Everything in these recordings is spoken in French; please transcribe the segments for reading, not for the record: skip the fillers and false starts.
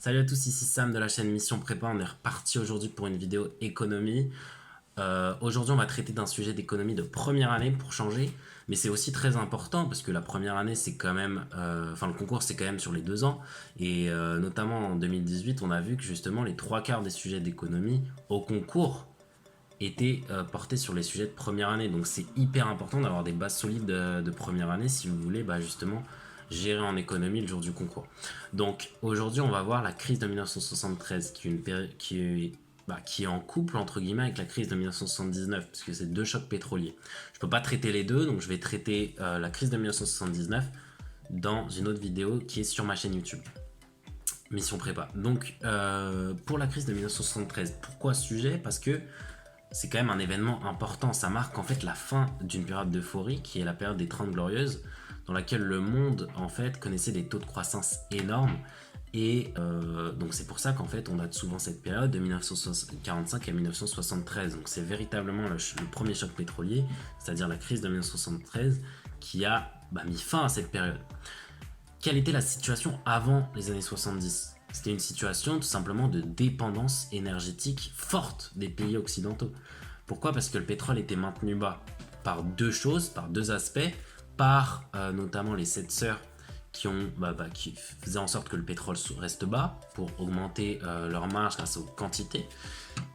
Salut à tous, ici Sam de la chaîne Mission Prépa. On est reparti aujourd'hui pour une vidéo économie. Aujourd'hui, on va traiter d'un sujet d'économie de première année pour changer, mais c'est aussi très important parce que la première année, c'est quand même, le concours, c'est quand même sur les 2 ans. Et notamment en 2018, on a vu que justement les 3 quarts des sujets d'économie au concours étaient portés sur les sujets de première année. Donc c'est hyper important d'avoir des bases solides de première année si vous voulez justement gérer en économie le jour du concours. Donc aujourd'hui, on va voir la crise de 1973 qui est en couple entre guillemets avec la crise de 1979 parce que c'est 2 chocs pétroliers. Je peux pas traiter les deux, donc je vais traiter la crise de 1979 dans une autre vidéo qui est sur ma chaîne YouTube. Mission Prépa. Donc pour la crise de 1973, pourquoi ce sujet? Parce que c'est quand même un événement important. Ça marque en fait la fin d'une période d'euphorie qui est la période des 30 glorieuses, dans laquelle le monde en fait connaissait des taux de croissance énormes. Et donc c'est pour ça qu'en fait on a souvent cette période de 1945 à 1973. Donc c'est véritablement le premier choc pétrolier, c'est-à-dire la crise de 1973, qui a mis fin à cette période. Quelle était la situation avant les années 70? C'était une situation tout simplement de dépendance énergétique forte des pays occidentaux. Pourquoi? Parce que le pétrole était maintenu bas par deux choses, par deux aspects, par notamment les 7 sœurs qui faisaient en sorte que le pétrole reste bas pour augmenter leur marge grâce aux quantités,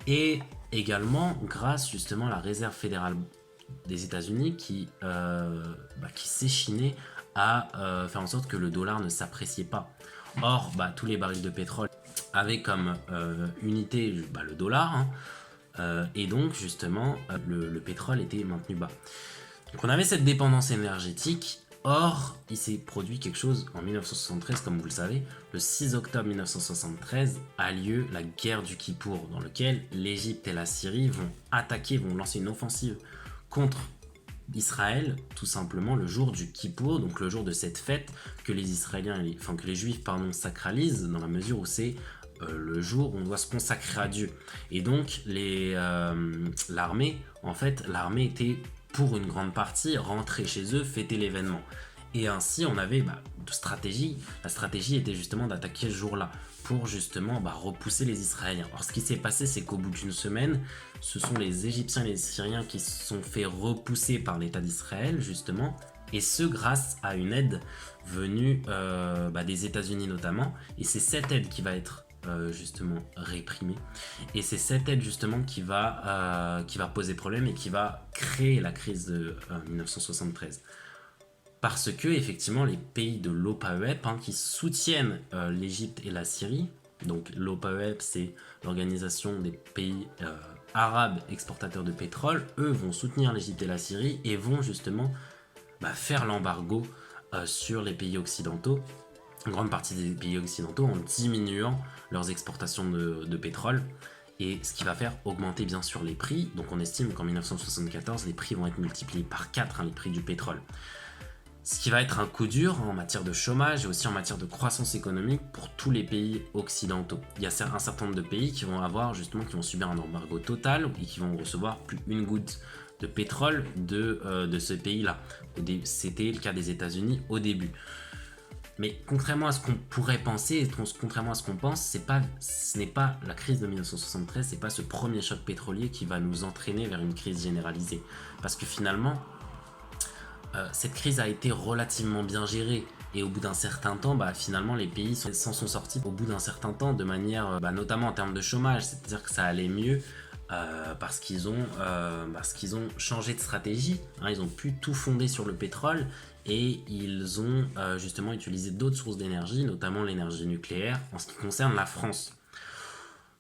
et également grâce justement à la réserve fédérale des États-Unis qui s'échinait à faire en sorte que le dollar ne s'appréciait pas. Or, tous les barils de pétrole avaient comme unité le dollar, et donc justement le pétrole était maintenu bas. Donc on avait cette dépendance énergétique. Or, il s'est produit quelque chose en 1973, comme vous le savez. Le 6 octobre 1973 a lieu la guerre du Kippour, dans laquelle l'Égypte et la Syrie vont lancer une offensive contre Israël, tout simplement le jour du Kippour, donc le jour de cette fête que les Juifs sacralisent, dans la mesure où c'est le jour où on doit se consacrer à Dieu. Et donc l'armée était pour une grande partie rentrée chez eux, fêter l'événement. Et ainsi on avait de stratégie. La stratégie était justement d'attaquer ce jour-là pour justement repousser les Israéliens. Alors ce qui s'est passé, c'est qu'au bout d'une semaine, ce sont les Égyptiens et les Syriens qui se sont fait repousser par l'État d'Israël justement, et ce grâce à une aide venue des États-Unis notamment. Et c'est cette aide qui va être justement réprimée, et c'est cette aide justement qui va poser problème et qui va créer la crise de 1973. Parce que effectivement les pays de l'OPAEP qui soutiennent l'Égypte et la Syrie, donc l'OPAEP c'est l'organisation des pays arabes exportateurs de pétrole, eux vont soutenir l'Égypte et la Syrie et vont justement faire l'embargo sur les pays occidentaux, une grande partie des pays occidentaux, en diminuant leurs exportations de pétrole, et ce qui va faire augmenter bien sûr les prix. Donc on estime qu'en 1974 les prix vont être multipliés par 4, les prix du pétrole. Ce qui va être un coup dur en matière de chômage et aussi en matière de croissance économique pour tous les pays occidentaux. Il y a un certain nombre de pays qui vont subir un embargo total et qui vont recevoir plus une goutte de pétrole de ce pays-là. C'était le cas des États-Unis au début. Mais contrairement à ce qu'on pourrait penser, contrairement à ce qu'on pense, ce n'est pas la crise de 1973, c'est pas ce premier choc pétrolier qui va nous entraîner vers une crise généralisée. Parce que finalement, cette crise a été relativement bien gérée, et au bout d'un certain temps, finalement les pays s'en sont sortis au bout d'un certain temps de manière, notamment en termes de chômage, c'est-à-dire que ça allait mieux parce qu'ils ont changé de stratégie, ils ont pu tout fonder sur le pétrole, et ils ont justement utilisé d'autres sources d'énergie, notamment l'énergie nucléaire en ce qui concerne la France.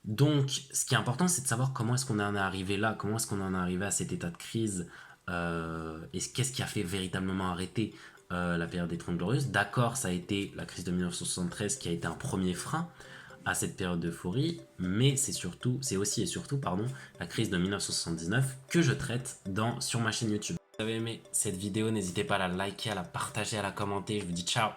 Donc ce qui est important, c'est de savoir comment est-ce qu'on en est arrivé là, comment est-ce qu'on en est arrivé à cet état de crise, et qu'est-ce qui a fait véritablement arrêter la période des 30 glorieuses. D'accord, ça a été la crise de 1973 qui a été un premier frein à cette période d'euphorie, mais c'est aussi et surtout la crise de 1979 que je traite sur ma chaîne YouTube. Si vous avez aimé cette vidéo, n'hésitez pas à la liker, à la partager, à la commenter. Je vous dis ciao.